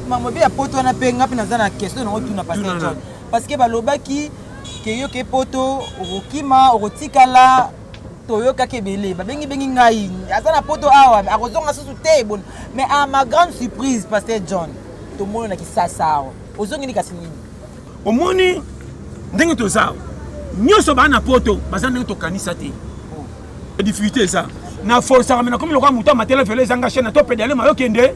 mamobi ya poto na penga pina za na question na tuna Pasteur John parce que balobaki ke yo ke poto okima okotikala toyoka kebele babengi ngai aza na poto awa akozonga susu te bon mais à ma grande surprise Pasteur John to mona na kisasa awa ozongi ni kasi nini omoni ndenge to za nyoso ba na poto baza ndenge to kanisa te difficulté ça na force ramena comme le roi muta matela vele zanga chaîne to pédaler mayo kende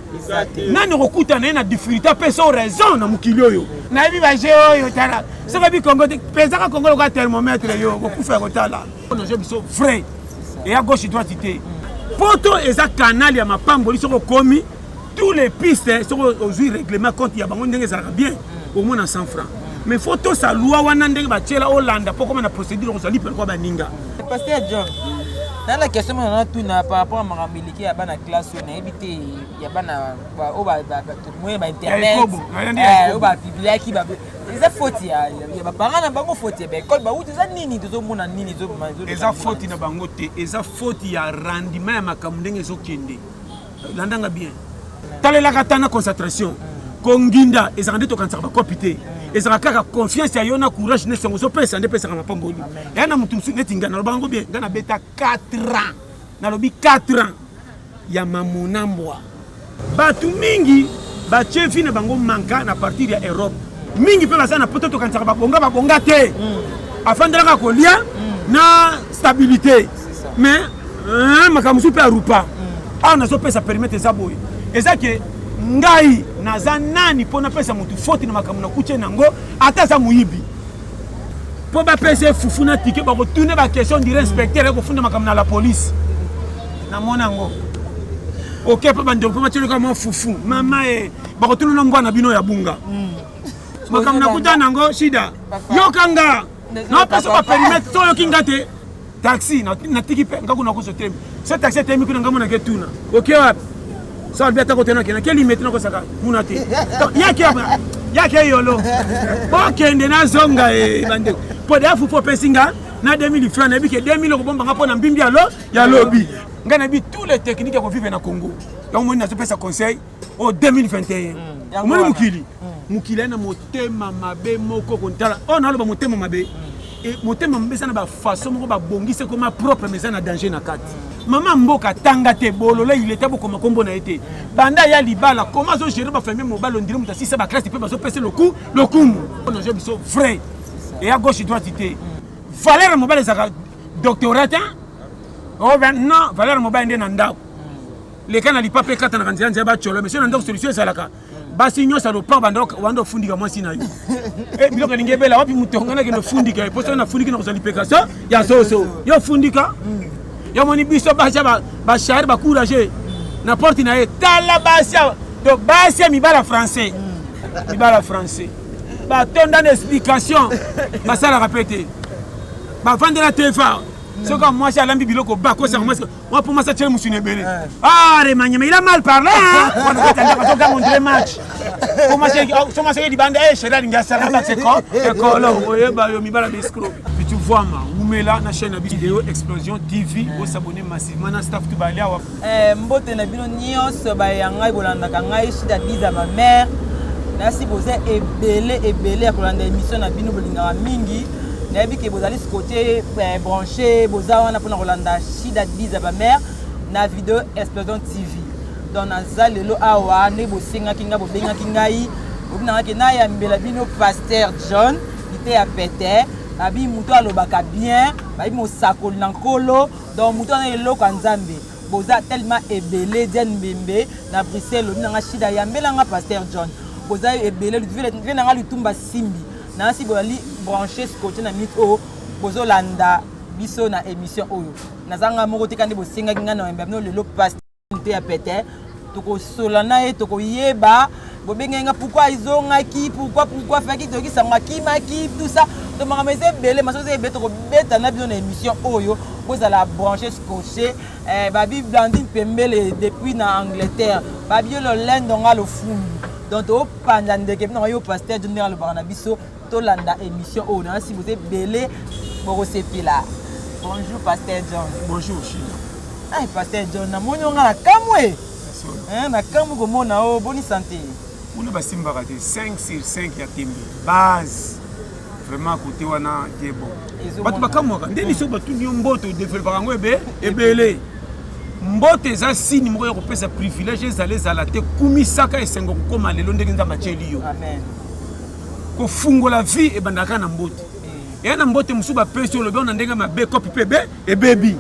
nani rokuta na difficulté peso raison na mukili oyo na bi ba jeo yo tala saka bi Congo pesa Congo le thermomètre yo ko kufa ko tala on je biso vrai et à gauche droite té poto eza canal ya mapamboli soko komi tous les pistes soko aujourd'hui règlement compte ya bango ndenge za bien au moins 100 francs mais photo sa loi wana ndenge ba tiela Hollande pour comment na procédure ko sali per ko baninga Pasteur John. Dans la question par rapport à ma miliki ya bana classe on a évité ya bana o ba moyen ba internet o ba biblia ki ba eza faute ya ba parents na bango faute ba école ba uti za nini to mona nini zo eza faute na bango te eza faute ya rendement ya makamundenge zo kende landanga bien talela katana concentration konginda eza ndito kansaka ba copité ezaka kaka confiance ya yona courage ne songo so pesa nde pesa kama pamboli ya na mutu netinga na bango bien ngana beta 4 ans na lobi 4 ans ya mamonambwa batu mingi ba chefi na bango manka na partir ya Europe mingi pe basana poto to kansaka babonga te afandela ko lia na stabilité mais makamusu pe arupa na so pesa permettre ça boy ezake ngai naza nani pona pesa mutu faute na makamuna kuche nango ata za muyibi po ba pesa fufu na ticket ba ko tourner ba question du inspecteur ko funda makamuna la police na monango OK pa bando po matelo kama fufu mama ba ko tourner ngwa na bino ya bunga makamuna kuta nango shida yo kanga na pesa ba permettre to yo kingate taxi na ticket pe ngakuna ko so temi ce taxi temi kuna ngamona ke tuna OK wapi ça va être côté na quel limite na ko saka munate yake yolo okende na zonga bande po de afu po pesinga na 2000 francs na bi ke 2000 ko bomba ngapo na mbimbi ya lobby ngana bi tous les techniques ko vivre na Congo donc moi na so pesa conseil au 2021 moi mukili na motema mabe moko kontala on a lo motema mabe et motema mabe ça na ba façon moko ba bongise comme ma propre maison na danger na kati maman mboka tanga te bololo il était beaucoup kombo na été banda ya libala comment zo gérer ba famille mobile on dirait muta si ça ba classe peut ba zo passer le coup on a biso vrai et à gauche droite té valeur mobile ça doctorat oh ben non valeur mobile ndé na ndako les kana li pape kata na kanzia ba cholo mais c'est ndako solution ça la ka basi nyosa lo pa banda wando fundika mwasi na yo biloko ningebela wapi mutonga na kino fundika po ça na fundika na ko salipeka so ya so yo fundika ya moni biso ba char ba courage na porte na tala basia donc basia mi bala français ba tonda d'explication ba ça la répéter ba vendre la TFA c'est comme moi ça lambi biloko ba ko ça moi pour moi ça tient musune belé remanya mais il a mal parlé on va pas montrer match comment c'est di bande chéri ngasa ba c'est quoi école ba yo mi bala escroc tu vois ma na chaîne vidéo Explosion TV vous s'abonner massivement na staff tout balia mbote na bino nyonso ba yangai bolanda kangai shida biza ma mère nasi boza ebele ya kolanda émission na bino bolinga mingi na bi ke bozali côté branché boza wana pona kolanda shida biza ma mère na vidéo Explosion TV donc naza lelo awa ne bosinga kinga bobenga kingai obina ke na ya mbela bino Pasteur John ite ya pete abi muto alobaka bien babi mosakoli na nkolo donc muto na eloko nzambe boza tellement ebele den mbembe na Bruxelles obi nanga shida ya mbelanga Pasteur John boza ebele vile nanga lutumba simbi na si boli brancher scotché na minute o bozo landa biso na émission oyo nazanga moko tekande bosinga kinga na mbembe no lelo Pasteur ya pete toko solana et toko yeba bobenga pourquoi pourquoi faire qui toki sanga kimaki tout ça to makamese belé maso ze beto ko beta na biso na émission oyo boza la brancher scotché babi Blandine Pembele depuis na Angleterre babi lo lendonga lo fumu donc to panda ndeke na yo Pasteur John le barana biso to landa émission oyo na si vous êtes belé boko sepila bonjour Pasteur John bonjour Chida Pasteur John na monyo nga na kamwe na kamwe ko mona o boni santé On a Simba 5 sur 5 ya tembe. Base. Vraiment côté wana qui bon. Batu bakamwa ndeni so batu nyomboto développer ngo ebele. Mbote za sini moko ya kopesa privilège ezale zala te kumisaka esengo kokoma lelo ndenge nzamba cheli yo. Amen. Ko fungola vie ebandaka na mbote. Ya na mbote musuba pesi olobe on ndenge mabe copy pebe e baby.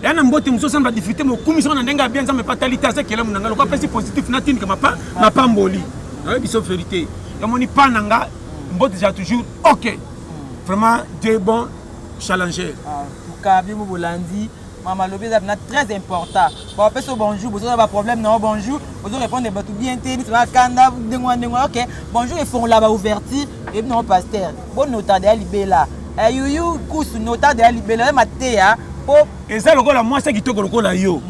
Ya na mbote muso samba difficulté mo kumisa na ndenge bien nzamba patalité za kela munanga ko pesi positif na tini kama pa mboli. Na biso vérité. Ya moni pananga mbote ja toujours OK. Vraiment des bons challengers. En tout cas, bien Bolandi, maman lobé c'est très important. Bon après ce bonjour, vous avez pas problème non bonjour, vous répondre tout bien tennis, va kanda OK. Bonjour ils font là-bas ouverture et non pasteur. Bon nota de libela. You kus nota de libela matéa. Et ça lokola moi c'est qui to lokola yo.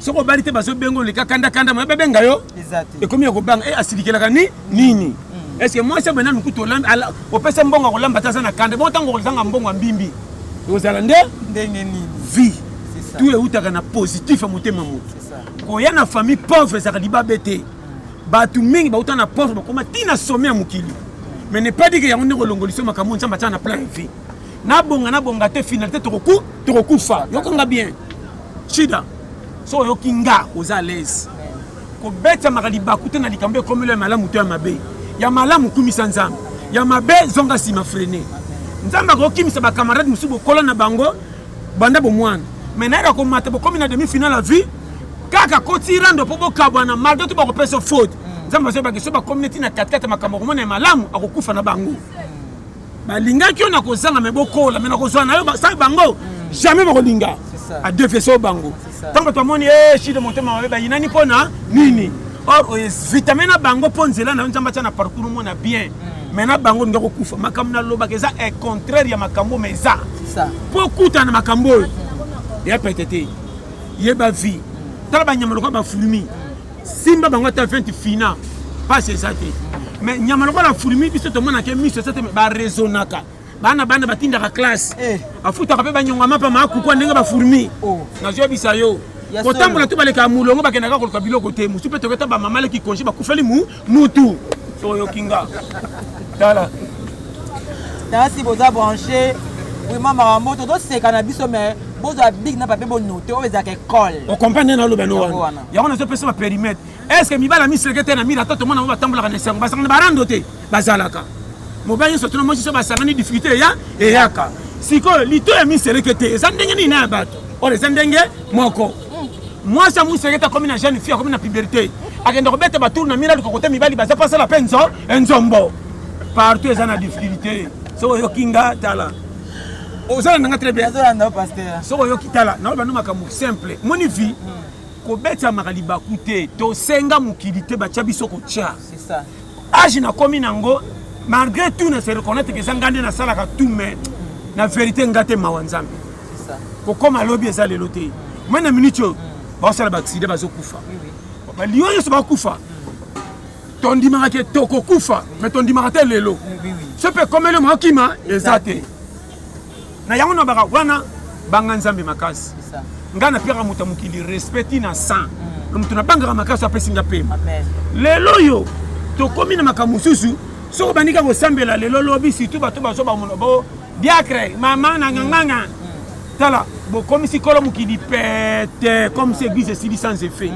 Soko balite baso bengo le kanda ma benga yo. Exact. Et combien ko bang asilikela nini? Est-ce que moi c'est maintenant nous coûte lambe au pesa mbongo ko lamba tasa na kande bon tango ko zanga mbongo mbimbi. Vous allez ndenge nini? Vie. C'est ça. Tout est utaka na positif à motema moto. C'est ça. Ko ya na famille pauvre ça liba bete. Ba tu mingi ba utana pauvre ba koma tina sommet mukili. Mais ne pas dire que ya on ngolongoliso makamu nzamba tana plein vie. Na bonga te finalité to kufa. Yokonga bien. Chida. So yokinga aux à l'aise. Ko beta makali bakute na likambe comme le malamu to ya mabe. Ya malamu kumisa nzambe. Ya mabe zonga sima frené. Nzamba ko kimisa ba camarade musubo kola na bango banda bo mwana. Menera ko mate bo comme na demi-finale la vie. Kaka ko tirando po bo kabwana maldo to ba ko pesa faute. Nzamba so ba ke so ba community na 4-4 makambo ko na malamu akokufa na bango. Ba linga ki ona ko zanga me bokola mena ko zwana yo ba sa bango. Jamais ba ko linga. A deux faisons bango. Tant que tout le monde est chez le motema ba yinani pona nini. Or vitamine na bango ponzela na nzamba tana parcours mo na bien. Mais na bango ngako kufa makambo na loba ke ça est contraire ya makambo mais ça. C'est ça. Pour kuta na makambo. Ya petete. Yeba vie. Tala ba nyama lokwa ba fulmi. Simba bango ta 20 final. Pas c'est ça té. Mais nyama lokwa la fulmi biso to mona ke miso ça té ba raisonnaka. Bana batinda ka classe. Afuta ka pe ba nyonga mapa ma ku kwa ndenge ba fulmi. Na jo bisayo. Kotambola tu baleka mulongo bakendaka koluka biloko te musu pe toketa ba mama leki konji bakufeli mutu so yokinga tala si boza branché vraiment maramoto do se cannabis mais boza big na papier bon noté o ezaka école o comprendre na lo beno wana ya wana zo pesa ba périmètre est-ce que mibala mi sekete na mira toto mona ba tambola kana sengo basanga barando te bazalaka mobali so tuna mo so basanga ni difficulté ya e yaka siko lito ya mi sekete eza ndenge ni na bato o eza ndenge moko. Moi, ça m'a dit comme une jeune fille, comme une puberté. Avec une robette, bah tourne, mira le côté, mi bali, bah ça passe la peine, ça, un zombo. Partout, ils ont la difficulté. So yokinga tala. Oza nanga très bien. Oza nanga pasteur. So yokitala. Na ba no makamu simple. Moni vie. Ko beta makali bakute, to senga mukilité ba chabiso ko cha. C'est ça. Age na komi nango, malgré tout ne se reconnaître que zangande na sala ka tout mais na vérité ngate mawanzambe. C'est ça. Ko koma lobby eza leloté. Moi na minute basala bakside bazokufa baliyo nyonso bakufa tondimaka ke tokokufa mais tondimaka te lelo so mpe komele mokima eza te na yango na baka wana banga nzambe makasi ngai napiyaka moto ya mokili respecti na 100 na moto nabangaka makasi apesinga pema lelo oyo tokomi na makambo mosusu soko bandika kosambela lelo lobi surtout bato bazo bamona bo diacre mama na nganganga tala bon comme si kolo mukidi pète comme si église est sans effet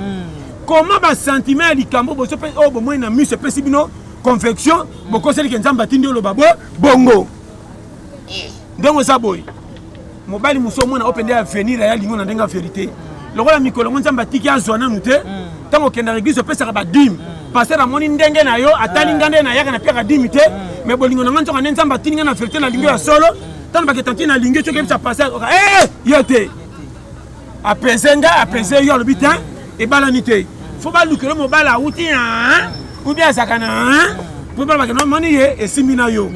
comment ba sentiment likambo bo sope o bo moina mise pesi bino confection bo ko seli ke nzamba tindi lo babo bongo ndongo sa boy mobali muso mona opende ya venir ya lingo na ndenga vérité lokola mikolo nzamba tiki azwana nute tango kenda église pesa ba dim passer na moni ndenge na yo atali ngande na yaka na pia ka dimite mais bolingo na nzonga nzamba tindi na vérité na lingo ya solo tant que tu as ligne tu peux passer yote apaiser yo le bitin et balanité faut pas que le mobile a outi ou bien ça kana pour pas que non mani et simina yo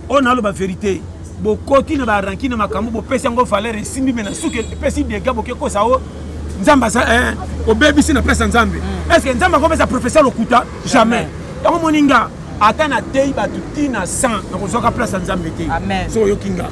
on a la vérité bo koti na ba ranki na makambo bo pesa ngo valeur simbi mena suke pesi de gabo ke ko sao nzamba ça o baby si na pesa nzambe est-ce que nzamba ko pesa professeur okuta jamais tango moninga atana tei batuti na 100 na kozoka place nzambe te so yokinga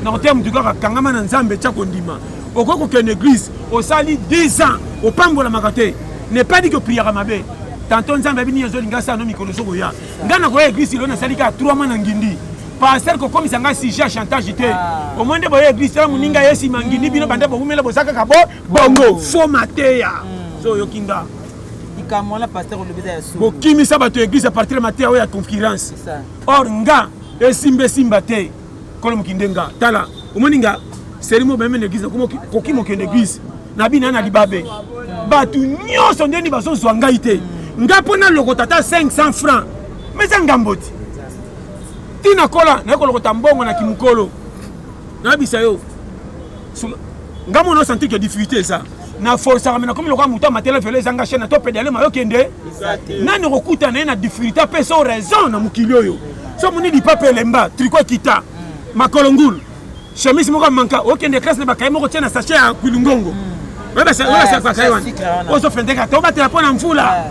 na terme du kaka kangama na nzambe tcha kondima okoko ke l'église au sali 10 ans au pambola makate n'est pas dit que prière mabe tantôt nzambe bini yozolinga sa no mikolo soko ya ngana ko église lo na salika 3 mois na ngindi pasteur ko komisa nga si chantage te au moins de boye église la muninga yesi mangindi bino bande bomumela bosaka ka bongo formateya so yokinga ikamona pasteur olobeza ya solo bokimisa bato église à partir de matin ya concurrence or nga simba te kolo mukindenga tala omoninga serimo beme l'église ko kimo ke l'église na bina na libabe batu nyonso ndeni bazozwa ngai te nga pona lokota ta 500 francs mais ngamboti tina kola na kolokota mbongo na kimukolo na bisa yo ngamo no sentir que difficulté ça na force ramena comme lokwa muta matela fele zanga chaîne to pédaler mayo kende nani rokuta na difficulté pe so raison na mukilio yo so muni di pape lemba tricot kita makolongul chemise moko manka okende classe na bakaye moko tia na sachet ya kulungongo weba sa kwa kaiwan oso fendeka to batela pona mvula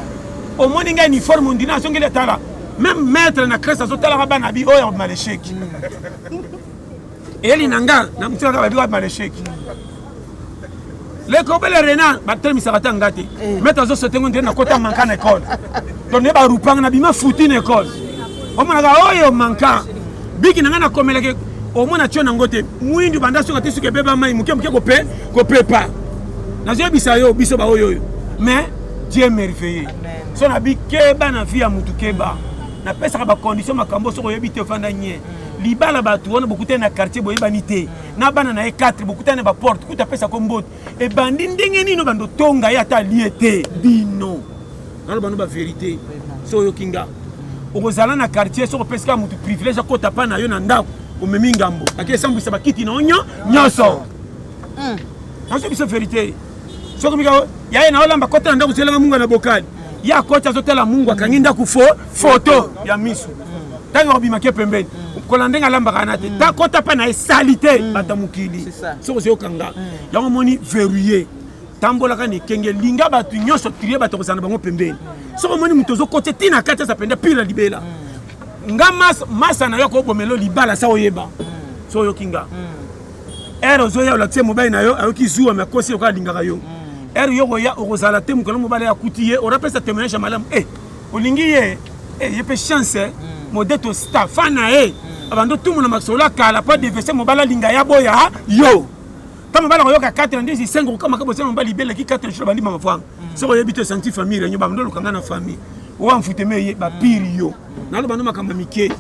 au moins nga uniforme ndina songele tala même maître na classe azotala bana bi oyo malesheki eli nanga na mutaka babi wa malesheki le kobele rena batel misarata ngati maître azo sotengo ndina kota manka na école donc ne ba rupanga na bima futi na école o mona ga oyo manka biki nanga na komeleke o mona tio na ngote mwindu banda soka tisuke beba mai muke ko pepa na zo bisa yo biso ba oyo mais Dieu merveilleux so na bi keba na vie ya mutu keba na pesa ba condition makambo soko yebite ofanda nye libala batu wana bokutana na quartier boyebani te na bana na E4 bokutana ba porte kuta pesa ko mbote e bandi ndenge nino bando tonga ya ta liete bino na bano ba vérité so yo kinga okozala na quartier soko pesa mutu privilège ko tapa na yo na ndako o memi ngambo akye sambisa ba kiti no nyoso aso bisa vérité soko mika ya na olamba kota ndako selanga munga na bokali ya kocha zotela mungu akanginda ku photo ya misu tango obimake pembeni kolandenga lamba kana te ta kota pa na salite batamukili soko se okanga yango moni verrouillé tambola kani kenge linga batu nyonso trier bato kozana bango pembeni soko moni mutozo kote tina kata sa penda pila libela nga masa na yo ko bomelo libala sa oyeba so yokinga ero zo ya la tse mobile na yo ayoki zuwa makosi yo ka lingaka yo ero yo ya okozala te mukolo mobile ya kutiye orapesa témoignage malamu olingi ye pe chance modeto staff fana abando tumu na maksola kala pa de verser mobile linga ya boya yo kama bala yoka 4 ndisi 5 kama kabo sema mbali bele ki 4 shiro bandi mafanga so yebite senti famille nyo bando lukanga na famille wa mfuteme ye ba piri yo nalo bando makamba mike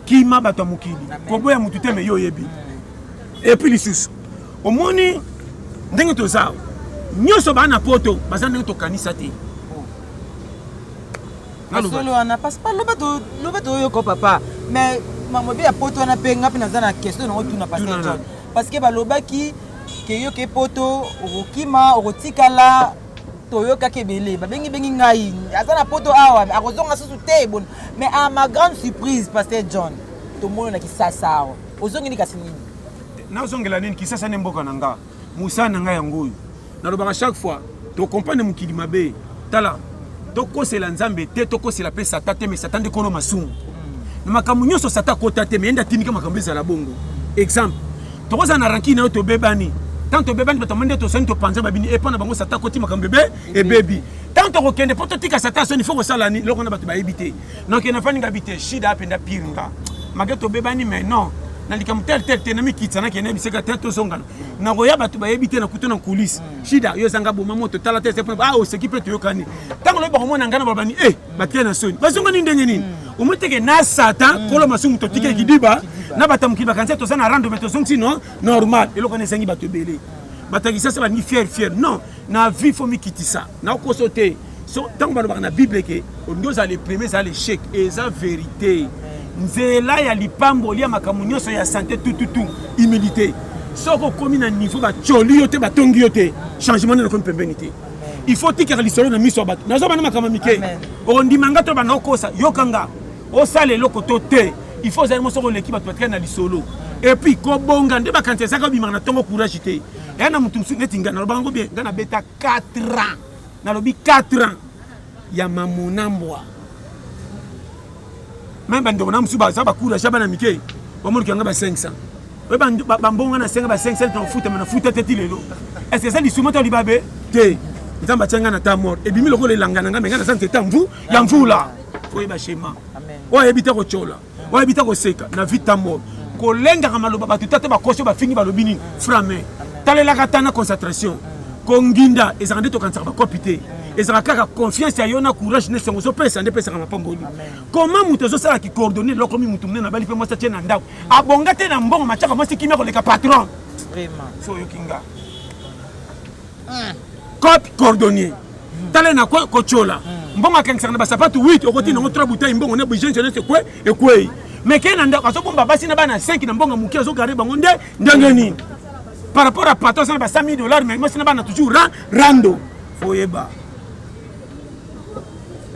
kima bato mukili kobo ya mututeme yo yebi et puis lisusu omoni ndenge tozao nyoso bana poto bazana to kanisa te solo wana parce pas lobeto yo ko papa mais mamobi ya poto wana pe ngapi na zana question no tuna pasteur John parce que balobaki ke yo ke poto okokima okotikala toyoka kebele babengi ngai azana poto awa akozonga susu te bon mais à ma grande surprise pasteur John to moyo na kisasa awa ozongi ni kasinini na ozongela nini kisasa ne mboka nanga musa nanga ya ngoyo na lobaka chaque fois to comprendre mukili mabe tala to kosela nzambe te to kosela pe satan te mais satan de kono masumu na makambo nyonso satan kota te mais enda timika makambo ezala bongo exemple to koza na rankina yo to bebani tant to bebani bato mende to soni to panza babini e pona bango satan koti makambo bebe e bebi tant to kokende poto tika satan soni faut kosala ni lokona bato ba ebite donc ena fani ngabite shida apenda piringa mageto bebani mais non na likamtel tel na mikitsana kene biseka teto songana na roya batu ba yebite na kutona kulisi shida yo zanga boma moto tala tese o sekipe to yokani tango lo ba komona ngana babani batia na soni bazonga ni ndenge nini umuteke na satan kolo masumu to tike kidiba na batamki bakanse to sana rando meto songi no normal eloko ne sengi batu bele batagisa se ba ni fier non na vie faut mikitisa na kosote so tango ba na bible ke ndoza les premiers à l'échec et ça vérité nzela ya lipambo lia makamu nyonso ya santé tout humilité soko komi na niveau ba choli yote batongi yote changement na komi pembeni te il faut tikera lisolo na miso bato nazo bana makama mike ondimanga to bana okosa yokanga osale loko to te il faut zalimo soko l'équipe bato batka na lisolo et puis ko bonga nde bakante saka bimanga na tongo courage te ya na mutu netinga na bango bien ngana beta 4 ans na lobi 4 ans ya mamonambwa même bando na musuba ça ba courage ba na mike ba mo kyanga ba 500 ba mbonga na 500 to futa na futa te tilelo est-ce que ça li sumoto li babe te nzamba tianga na ta mort et bimi lokolo elangana nga menga na santé ta mvu ya mvula faut yeba schéma o ebita ko chola o ebita ko seka na vita mort ko lenga ka maloba batu tata ba kosho ba fingi ba lobini frame talela katana concentration ko nginda ezande to kansa ba kopité ezaka kaka confiance ya yo na courage ne sengo so pesa nde pesa ka mapamboli comment muto zo sala ki coordonner loko mi mutu na bali pe mo sa tiena ndako abonga te na mbongo machaka mo sikimia ko leka patron vraiment so yokinga cop cordonnier tale na ko chola mbongo kensa na basapatu 8 okoti na 3 bouteilles mbongo na bougie je ne sais quoi et quoi mais kena ndako so bomba basi na bana 5 na mbongo mukia zo garé bango nde ndengeni par rapport à patron ça ba $100,000 mais moi c'est na bana toujours rando foyeba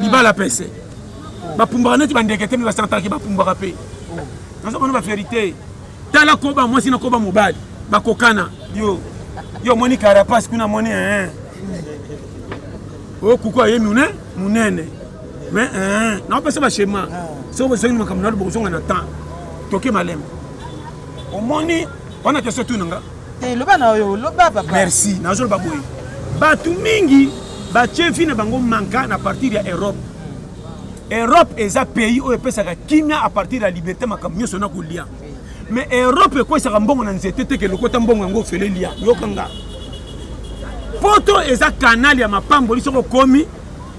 libala pese bapumbaka neti bandekete mi basantaki bapumbaka pe nazomona baverité tala koba mwasi na koba mobali bakokana yo moni carapace kuna moni o kuku aye munene mais naopesa bashema so bozongi makambo nalo bozonga na temps toke malema omoni wana question tu nanga loba na yo loba papa merci nazoloba boye batu mingi bachefi na bango manka na partir ya Europe. Europe est un pays où epesaka kimia à partir de la liberté makambo nyonso na kolia. Mais Europe ko esaka mbongo na nzete te ke lokota mbongo ngo fele lia. Yokanga. Poto eza canal ya mapamboli soko komi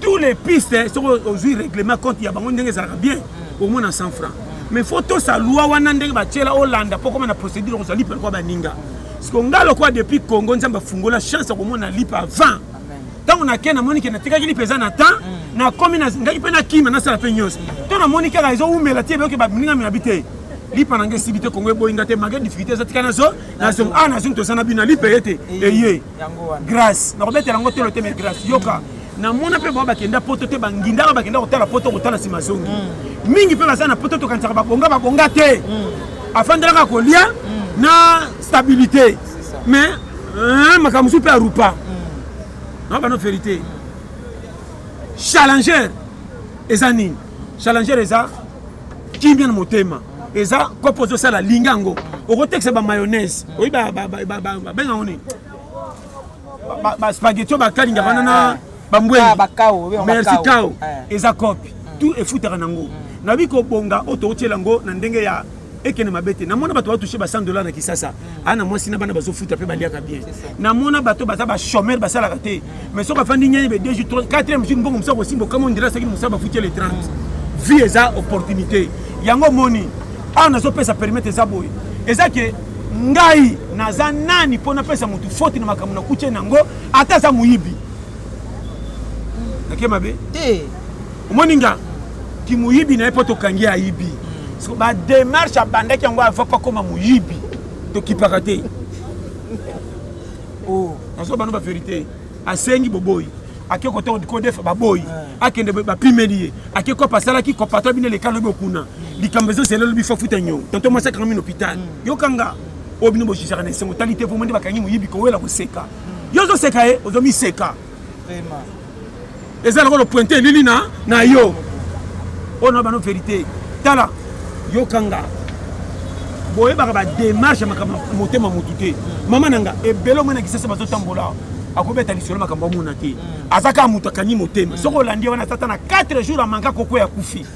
tous les pistes soko ozui règlement compte ya bango ndenge ezaka bien au moins na 100 francs. Mais photo sa loi wana ndenge bachela Hollande po comme na procédure ko sali per ko baninga. Parce que ngalo kwa depuis Congo nzamba fungola chance ko mona lipa avant. Tant on a qu'un amoni qui n'a pas de pesant à temps, na comme na ngai pe na kima na sala pe nyos. Tant amoni qui a raison ou melati be ke ba minga mi habité. Li pananga sibité Congo boinga te maga difficulté za tikana zo na zo na zo to sana bina li peyete eye. Grâce. Na robete lango te le teme grâce. Yoka. Na mona pe ba kenda poto te banginda ba kenda ko tala poto ko tala simazongi. Mingi pe basana poto to kantsaka ba bonga te. Afandela ka kolia na stabilité. Mais makamusu pe arupa. Non, pas nos vérités. Challenger, ezani. Challenger eza qui vient mon thème. Eza composé ça la lingango. Au côté que c'est ba mayonnaise. Oui ba ben on est. Ba spaghetti ba kalinga banana ba mbwe. Ba kao, merci kao. Eza copie. Tout est foutera nango. Na bi ko bonga auto tielango na ndenge ya ekene mabete na mona bato ba toucher ba $100 na kisasa ana mwasi na bana bazo futa pe baliaka bien na mona bato baza ba chômeur basala kate mais so ka fandi nyanye be 2 jours 4e jour mbongo msako simbo comme on dirait ça ki musaba futie les 30 vie eza opportunité yango moni ana zo pesa permettre za boy eza ke ngai naza nani pona pesa mutu faute na makamuna kuche nango ata za muyibi nakema be te moninga ki muyibi na epoto kangia ayibi ba démarche à bande qui va pas comme muyibi to kipakate oh naso bano ba vérité asengi boboy ake ko to ko def ba boy akende ba primelier ake ko pasala ki ko pato bine le kalo bokuna likambezo selo bi fa futa nyo tonto mo saka mi hôpital yokanga obino bo jisaka na sengo talité pour monde ba kangi muyibi ko wela ko seka yozo seka e ozo mi seka vraiment ezala ko pointer lili na yo ono bano vérité tala yokanga boye ba démarche makama motema mutute mama nanga ebelo mwana kisasa bazo tambola akobeta lisolo makambo mona te azaka mutakani motema soko landi wana tata na 4 jours amanga koko ya kufi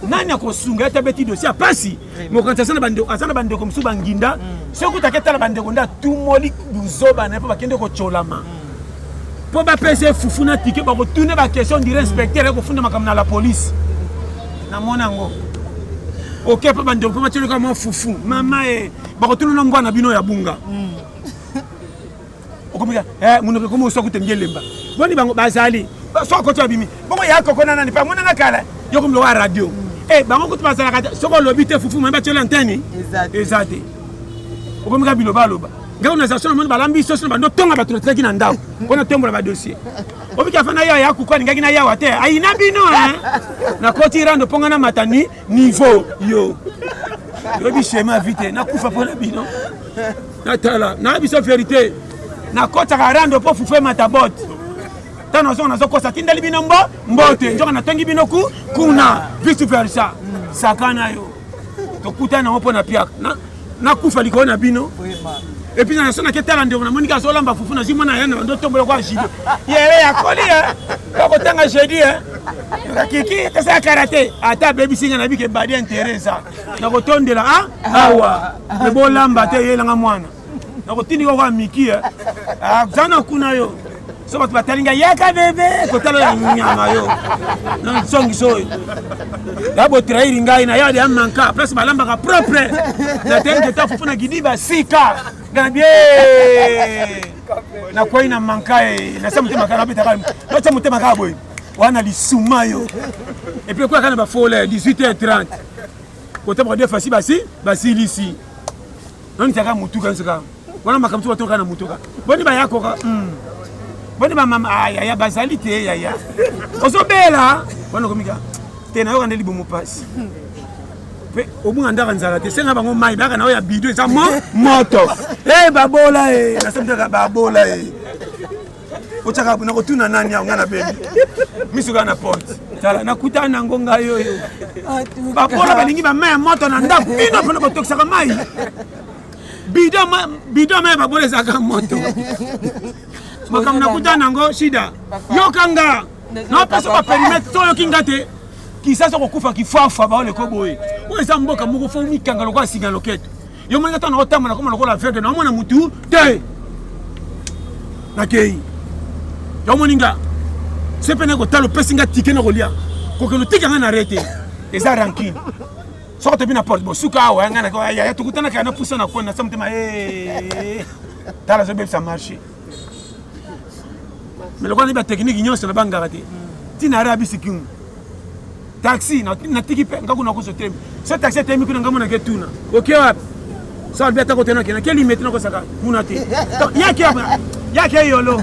nani akosunga ta beti dossier pasi mokanza sana bande azana bande ko msuba nginda soko taketa la bande konda tumoli buzoba na po bakende ko cholama po ba pese fufuna tike ba ko tourner ba question du inspecteur ko funda makamna la police na monango ok papa ndeko matelo kama fufu mama bakotulu na ngwana bino ya bunga okomika munoko komo so kutengelemba boni bango bazali so akotwa bimi bongo ya kokona nani pa mona nakala yokomlo wa radio bango kutu bazala kata soko lobite fufu mamba telo anteni exacte okomika biloba loba ngao na station mona balambi so bando tonga batu treki na ndao kona tembo ba dossier obika fana ya kukwa ngaki na ya wate aina bino na koti rando ponga na matani niveau yo bi schéma vite na kufa pona bino na tala na biso vérité na kota rando po fufe matabot tano so na zo kosa tindali bino mbote njoka na tongi bino kuna vice versa sakana yo to kutana opo na piaka na kufa likona bino Et puis, on a été à l'endroit, on a dit que on a fait un mona, on a tombé quoi, j'ai dit. Il y a colis, hein. Quand on a j'ai dit, hein. Kiki, c'est ça karaté. À ta baby sing, on a vu que Badi intérêt ça. On a retourné là, hein. Ah ouais. Le bon lamba, t'es là, la moine. On a retourné quoi, Miki, hein. Ah, j'en ai kuna yo. So tu batalinga yaka bébé, ko talo ya nyama yo. Non songi so. La bo trahir ngai na ya de manka, place balamba ka propre. Na tenge ta fufuna gidiba sika. Gambie. Na kwa ina manka na samu tema kana bita ka. No samu tema ka boy. Wana lisuma yo. Et puis quoi kana ba folle 18h30. Ko te ba fasi basi ici. Non taka mutuka nsaka. Wana makamtu watoka na mutuka. Boni ba yako ka. Boni ba mama ya bazalité ya. Osobela. Wana komika. Tena yo kandeli bomo passe. Pe obu ndaka nzala te senga bango mai baka na yo ya bido eza moto. Babola na semtaka babola Ochaka na kotuna nani ya ngana baby. Misuka na porte. Tala nakuta na ngonga yo. Babola balingi ba mai moto na ndako bino pona botokisa ka mai. Bido mai babola zaka moto. Makam nakuta na ngo shida. Yo kanga. Na pesa ba perimetre to yo kingate. Kisasa kokufa kifafa ba ole koboye. Weza mboka moko fo mikanga lokwa singa loketo. Yo mwenga tana otama na koma lokola feke na mona mutu te. Nakei. Yo moninga. Sepene ko talo pesinga tike na kolia. Ko ke lo tika ngana arrêter. Eza rankine. Soko te bina porte bo suka awa ngana ko ya tukutana ka na pusa na kona samtema tala zo be ça marcher. Mais le quoi technique nyonso na banga te. Tina arabi sikimu. Taxi na tiki pe ngakuna ko so temi. So taxi temi kuna ngamona ke tuna. Okay wapi? So albeta ko tena ke limite na ko saka kuna te. Yake yolo.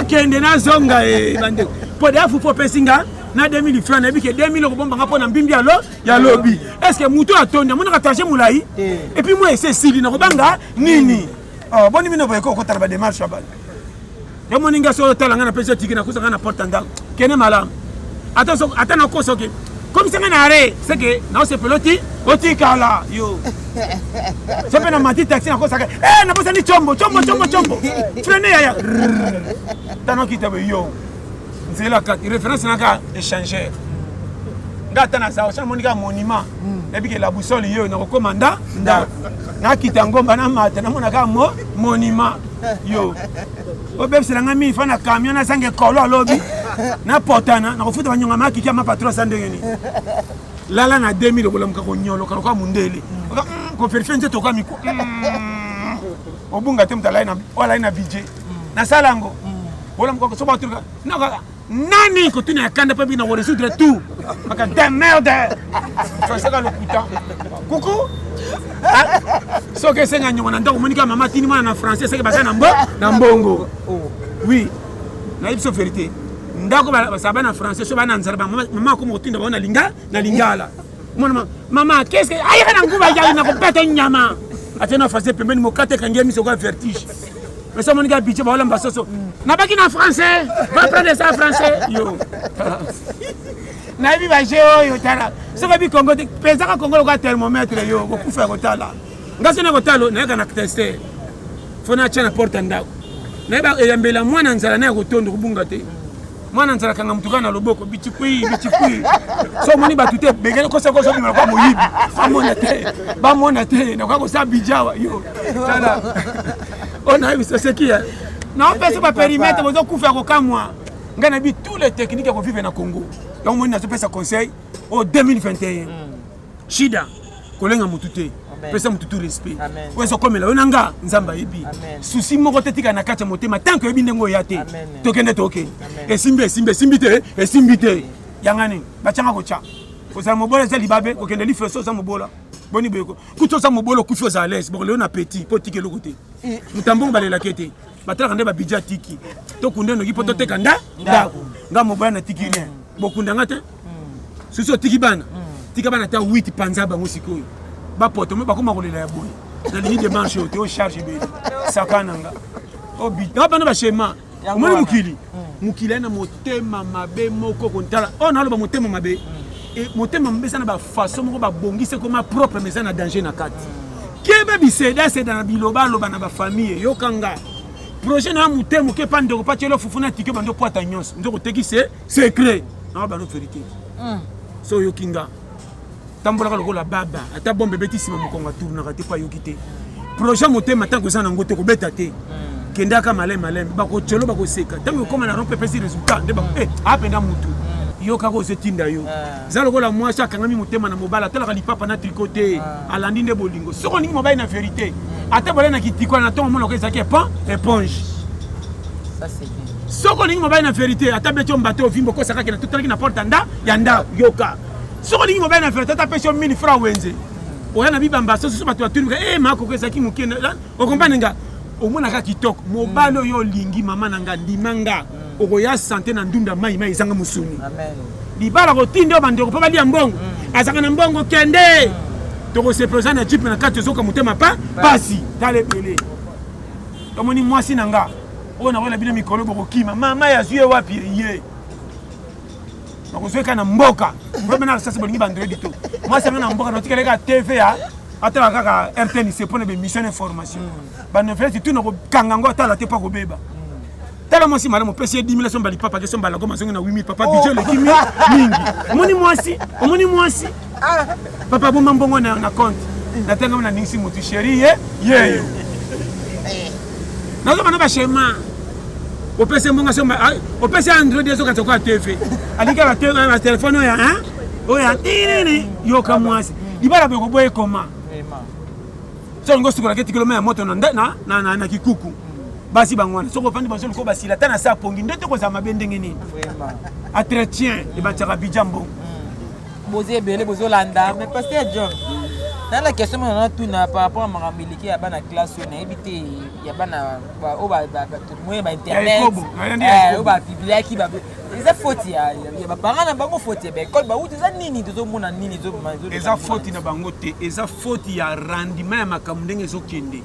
Okay ndena zonga bande. Po de afu po pesinga na 2000 francs na bike 2000 ko bomba ngapo na mbimbi ya lobby. Est-ce que muto atonda mona ka tache mulai? Et puis moi c'est sili na ko banga nini? Oh boni mino boy ko tala ba démarche ba. Yo moninga so tala ngana pesa tiki na ko saka na porte ndako. Kene malam. Attention, attends encore ça. Comme c'est un arrêt, c'est que non c'est peloti, oti kala yo. C'est pas na mati taxi encore ça. Na bosa ni chombo. Freiner ya. Tano kita be yo. C'est la carte référence na ka échanger. Ngata na ça, ça monika monument. Et puis que la boussole yo na commanda nda. Na kita ngomba na mata na mona ka monument yo. Obeb c'est la ngami fa na camion na sange kolo lobby. Na potana na kofuta banyonga maki kia mapatro sandengeni lala na 2000 bolamka ko nyolo ka mundele ko perfense to ka miko obunga temta laina wala ina budget na salango bolamka ko soba turka na nani ko tuna kanda pa bina ko résoudre tout maka de merde français ka lokuta coucou so que senga nyona ndako monika mama tini mwana na français c'est que basa na mbongo oui na ipso vérité ndako basaba na français so bana nzala mama ko motinda bana na lingala mama qu'est-ce que ayi kana nguba ya na ko peta nyama atena français pembeni mo kate kangia miso ko vertige mais ça monika biche ba wala mbasoso na baki na français va prendre ça français yo na bi ba yo tala so ba bi Congo pesa ka Congo ko thermomètre yo ko kufa ko tala ngase na ko talo na kana tester fona chana porte ndako na ba yambela mwana nzala na ko tondo kubunga te mwana nzala kanga mtuka na loboko bichikui so moni batute begele ko sako so bima kwa moyibi ba mona te na kwa sa bijawa yo tala on a vu ça c'est qui na pesa ba périmètre bozo kufa ko kamwa ngana bi tous les techniques ko vivre na Congo donc moni na so pesa conseil au 2021 shida kolenga mutute pesa mututu respect weso komela onanga nzamba yebi souci moko tetika na kati motema tant que yebi ndengo yate tokende toke esimbite yangani bachanga kocha oza mobola za libabe kokende lifeso za mobola boni beko kuto za mobola kufio za l'aise bon le na petit potike le côté mutambongo balela kete batala kande ba budget tiki to kunde no kipoto tekanda nga mobola na tiki rien bokunda ngate suso tiki bana ta 8 panza bango sikoyo ba poto me bakoma kolela ya boy na ligne de manche au te charge be sakananga obi bana ba schéma omoni mukili na motema mabe moko kontala on aloba motema mabe et motema mabe sana ba façon moko ba bongise comme propre mais ça na danger na kati keba biseda c'est dans biloba loba na ba famille yokanga projet na mutemo ke pande ko patelo fufuna tike bando poata nyonso ndoko teki c'est secret na ba no vérité so yokinga tambola ka lokola baba ata bombe betisima mokonga tourna ka te pa yokite projet mutema tango sana ngote ko beta te kendaka malem bako cholo bako seka tango koma na rompe pesi résultat nde bako apenda mutu yoka ko setinda yo zalo ko la moi chaque ngami mutema na mobala tala kali papa na tricoté alandi nde bolingo soko ningi mobile na vérité ata bola na kitiko na tongo mona ko ezaki éponge ça c'est bien soko ningi mobile na vérité ata beto mbato vimbo ko saka na tutala na porte nda yanda yoka soko ningi mobile na vérité ata peso 1000 francs wenze oya na bibamba so so bato batuni mako ko ezaki mukena o comprendre nga au moins na kitoko mobile yo lingi mama nanga ndimanga okoya santé na ndunda mai ezanga musuni amen libala ko tindo bandeko pa bali mbongo azaka na mbongo kende toko se présent na type na kati zoka mutema pa pasi tale pele tomoni mwasi nanga ona wala bina mikolo boko kima mama ya zuye wapi ye bakozweka na mboka vraiment sasa bolingi bandredi to mwasi na mboka no tikeleka TV ya ata kaka RTN c'est pour les missions d'information ba ne fait tout no kangango tala te pa ko beba tala mwasi mara mo pesi 10 000 bali papa ke somba la goma zonga na 8 000 papa budget le kimi mingi omoni mwasi papa bomba mbongo na compte na tenga na ningisi mutu chéri yeyo na zoma na ba shema o pesi mbongo somba o pesi Android zo ka toko TV alika ba téléphone ya oya tinini yoka mwasi libala be ko boye koma so ngo sukula ke kilomètre moto na kikuku basi bangwana soko fandi baso ko basila tana sa pongi ndete ko za mabende ngeni entretien de batara bijambo bozé belé bozolanda mais pasteur John dans la question on tout na par rapport à maramiliki ya bana classe na ebité ya bana o ba moyen ba internet o ba biblia ki ba eza faute ya ba parents na bango faute ba école ba uti za nini tozo mona nini zo eza faute na bango te eza faute ya rendement ya makamundenge zo kende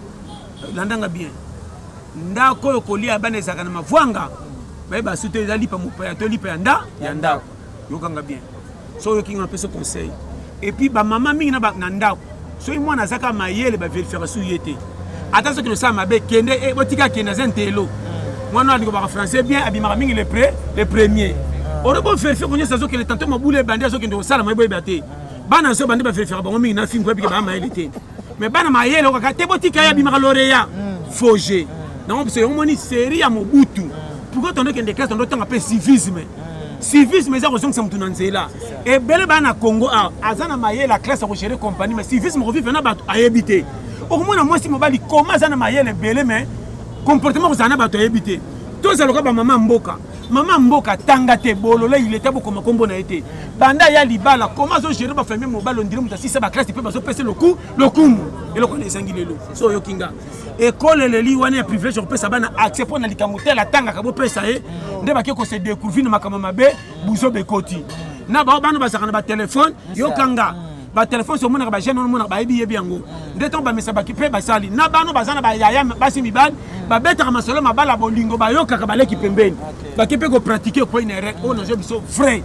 landanga bien ndako oyo kolia bana ezaka na mavwanga bayeba sute ezalipa mopaya to lipa ya ndako yokanga bien so yokinga pesa conseil et puis ba mama mingi na ndako so mwana azaka mayele ba vérifier su yete ata so que le sa mabe kende botika kende zentelo mwana ndiko ba français bien abimaka mingi le premier oro bo vérifier ko nyesa zo que le tanto mabule bande zo kende osala mabe bate bana so bande ba vérifier ba mingi na film ko bika ba mayele te mais bana mayele ko ka te botika ya bimaka loreya foger non parce que on moni série ya mobutu pourquoi ton que des classes on temps appelé civisme eza ko ça mutuna nzela et bele bana Congo azana maye la classe ko gérer compagnie mais civisme ko vivre na bato ayebité au moins moi si mobali comment azana maye le bele mais comportement ko zana bato ayebité to za loka ba mama mboka tanga te bolola il était beaucoup makombo na été banda ya libala comment zo gérer ba famille mobali on dirait muta si ça ba classe peut pas so passer le coup et le connaît sangilelo so yokinga école le li wana privilège ko pesa bana accès pour na likamutel atanga ka bo pesa nde ba ko se découvrir na makama mabe buzo bekoti na ba bana ba sakana ba téléphone yokanga ba téléphone so mona ba jeune mona ba yebi yango nde ton ba mesa ba kipe ba sali na bano bazana ba yaya basi mibali ba beta ka masolo mabala bolingo ba yoka ka baleki pembeni ba kipe ko pratiquer ko ina rek on je biso vrai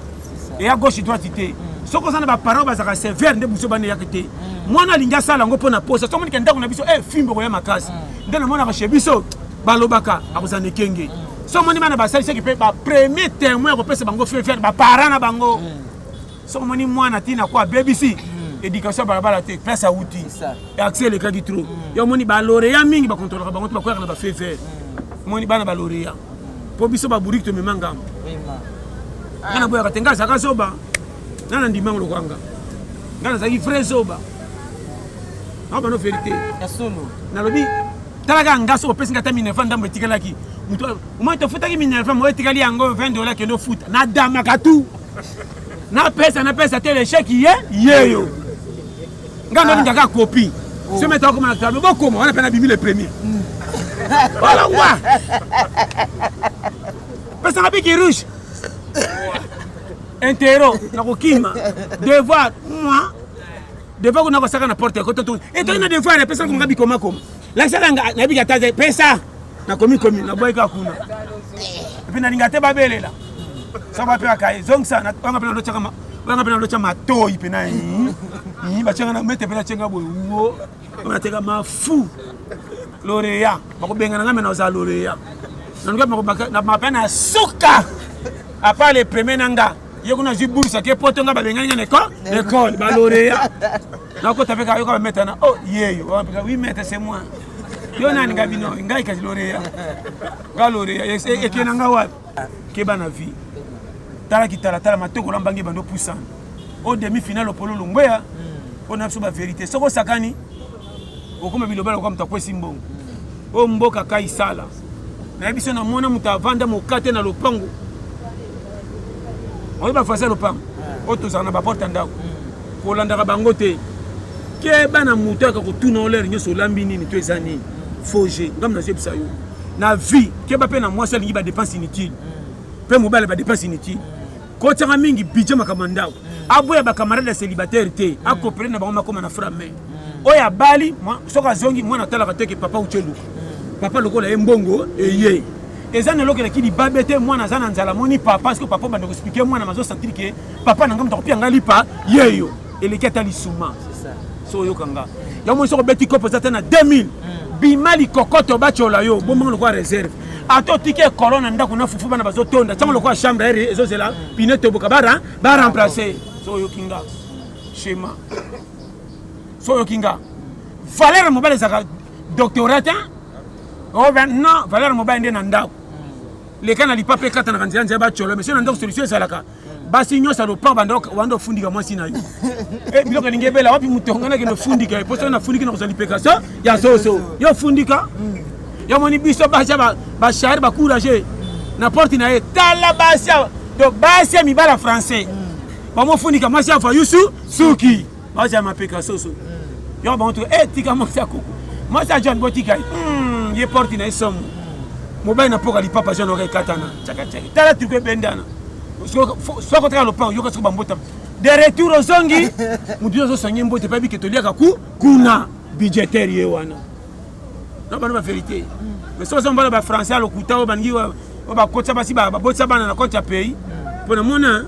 et à gauche droite ité soko sana ba parents ba saka sévère nde buso bana yakite mwana linga sala ngo pona posa so moni kenda ko na biso fimbo ko ya makasi nde na mona ka shebiso balobaka akuzane kenge so moni bana ba sali se kipe ba premier témoin ko pesa bango faire ba parents na bango so moni mwana tina kwa BBC éducation balabala te pesa outil et accès le kaki trop yo moni ba lauréat mingi ba contrôler bango to ba kwa na ba faire moni bana ba lauréat po biso ba burikto memanga kana boya katenga saka soba nana ndimango lokwanga ngana zaki frère soba aba no vérité ya solo nalobi talaga ngaso pesa ngata 1900 ndambo tikalaki muto moi to futa ki 1900 moi tikali yango $20 que no futa na dama katu na pesa tele chèque yeyo ngana ndaka copie se mettre comme na table boko mo on appelle bimi le premier voilà wa pesa ngapi ki rouge intero na kokima devoir moi devoir ko na ko saka na porte ko to et to na devoir na pesa ko ngabi koma la saka na bi kataze pesa na komi na boy ka kuna et puis na lingate babelela ça va faire kai zongsa na on appelle no chaka banga pena locha matoi pena bachanga na mete pena chenga boyo on ateka mafu L'Oréal bakobenga nga mena oza L'Oréal nanuka na mapena suka à part les premiers nanga yo kuna ju bourse ke poto nga babenga nga l'école ba L'Oréal na ko tapeka yo ka mettre na oh yeyo oui mais c'est moi yo nani ngabino ngai ka L'Oréal ga L'Oréal e ke nanga wa ke bana vie tala kitala matoko lambangi bando poussant au demi-finale polo longweya on a la vérité soko sakani okoma bilobala kwa mtakwesi mbongo o mboka kaisala na biso na mona mutavanda mokate na lopango on va faire lopango o to sana ba porta ndako ko landa bango te ke bana muto ka ko tuna oler nyoso lambi nini to ezani foje ngam na jebisa yo na vie ke ba pe na mwasi lingi ba dépense inutile pe mobile ba dépense inutile ko tanga mingi budget makamandao aboya ba camarade célibataire te a coopérer na bango makoma na frame oya bali moi soka zongi mwana tala kateke papa uchelu papa lokola embongo eye ezana lokela ki di babete mwana zana nzala moni papa parce que papa bando expliquer mwana mazo sentir que papa nangam to pia ngali pa yeyo eleki atali suma c'est ça so yo kanga ya mo so beti kopo zata na 2000 bimali kokoto bachola yo bombo lokwa réserve ato tike corona ndako na fufu bana bazo tonda tamo lokwa chambre ere ezozela pinete bokabara ba remplacer so yo kinga schéma so yo kinga Valère mobile zaka doctorat oh ben non Valère mobile ndé na ndako le kana lipa pe kata na kanzia nzia ba cholo mais c'est ndako solution salaka basi nyosa lo pa bando wando fundika mwasi na yo e biloko ningebela wapi mutonga na kendo fundika e poso na fundika na kozali peka so ya so yo fundika yo moni biso ba shahir ba courager na porte na e tala basi donc basi mi bala français ba mo fundika mwasi afa yusu suki basi ma peka so yo ba onto e tika mo sa koko moi ça John Botika ye porte na somme mobile na poka li papa John ore katana chaka tala tuko bendana so ko tra lo pa yo ko so bambota de retour aux zongi mudio zo sonye mbote pa bi ke tolia ka kuna budgétaire ye wana na ba vérité mais so zomba ba français lo kutao bangi ba kotsa basi ba botsa bana na compte pays pour mona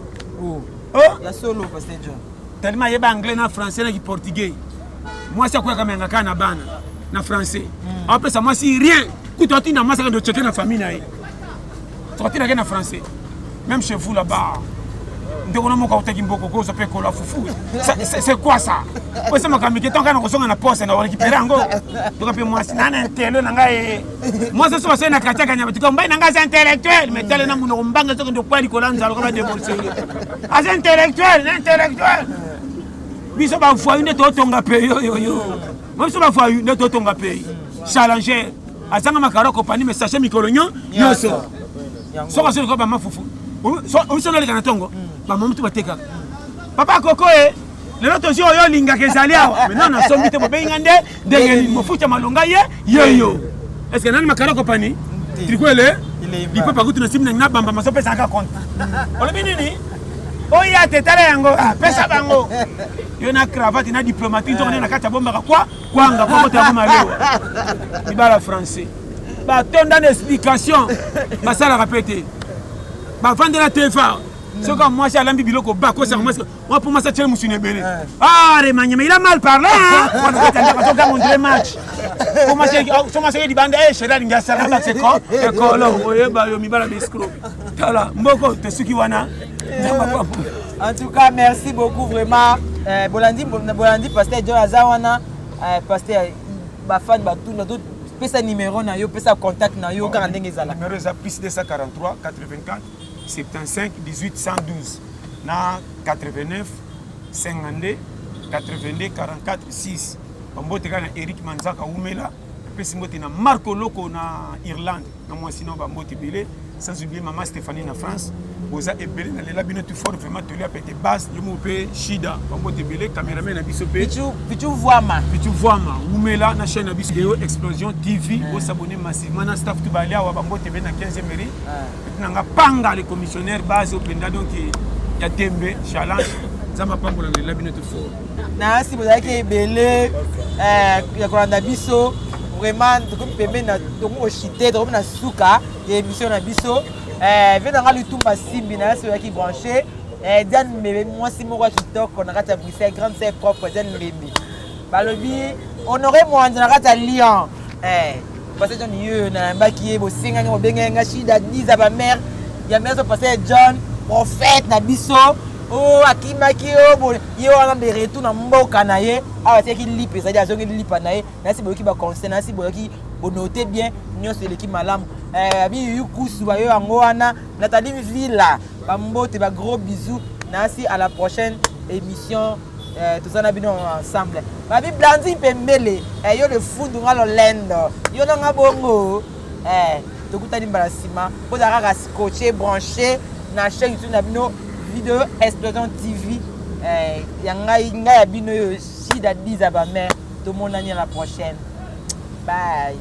ya solo pasteur John tellement ye ba anglais na français na portugais moi ça quoi comme un kana bana na français après ça moi si rien kuto na masa ndo checker na famille na sorti na français même chez vous là-bas ndeko na moka utaki mboko ko sope ko la fufu c'est quoi ça pour ça makamike tonga na kosonga na poste na récupérer ngo donc pe moi nana intelo na ngai moi ça so na kachaka nya batika mbai na ngai intellectuel mais tele na muno mbanga zo ndo kwa likola nzalo ko ba débolser as intellectuel biso ba foi une to tonga pe yo même so ba foi une to tonga pe challenger azanga makaro compagnie mais sachet mikolonyo yoso so ka so ko ba mafufu so na le kana tongo ba mamutu bateka papa koko le loto jo yo linga ke zaliawa mais non na sombi te bobe ngande ndenge mo fucha malonga ye yo est-ce que nani makaro compagnie trikwele il peut pas goûter na simna na bamba maso pesa ka compte ole binini oya tetala yango pesa bango yo na cravate na diplomatique donc na kata bomba kwa kwanga kwa kote ngoma leo ibala français ba tonda d'explication ba sala répéter ba vendre la TFA ce que moi j'ai lambi biloko ba ko ça moi pour moi ça tient musune belé remanya mais il a mal parlé on a quand on gagne le match comment c'est di bande chéri ngasa la c'est quoi ekolo oyeba yo mibala escroc tala mboko te suki wana. En tout cas, merci beaucoup vraiment. Bolandi pasteur John Azawana pasteur ba fan ba tout notre pesa numéro na yo pesa contact na yo ka ndenge zala. Numéro za plus 243 84 75 18 112 na 89 52 82 44 6. Bambote kana Eric Manzaka Umela pesi mbote na Marco Loco na Irlande na moi sinon bambote belé sans oublier maman Stéphanie na France. Boza ebele na lela bino tout fort vraiment toli a pété basse yo mo pe Shida bambote belé caméraman na biso pe Pichu Voama Umela na chaîne na biso Géo Explosion TV vous s'abonner massivement na staff tout balia wa bambote be na 15e mairie maintenant nga panga les commissionnaires base au penda donc ya Tembe challenge zama pango na lela bino tout fort na si boza ke ebele ya kolanda biso vraiment comme pembe na donc au chité donc na suka et émission na biso venanga lutumba simbi na so yaki branché Diane Mbembe mwasi moko ya kitoko na kati ya Bruxelles grande sœur propre Diane Mbembe balobi honoré Mwanja na kati ya Lyon parce John yo na mbaki ye bosinga ngo benga shida diza ba mère ya mère so passer John prophète na biso oh akimaki yo wana de retour na mboka na ye awa teki lipe ça dit azongi lipa na ye na si boyoki ba conseil na si boyoki bonoter bien nyonso eleki malamu bi yukusu ba yo yango wana Nathalie Villa ba mbote ba gros bisous merci à la prochaine émission tous en bino ensemble babi Blandi Pembele yo le fou dunga lo lendo yo nga bongo tokutani mbala sima po za kaka scotché branché na chaîne YouTube na bino vidéo Explosion TV yanga ya bino yo si da 10 ba mère tout le monde à la prochaine bye.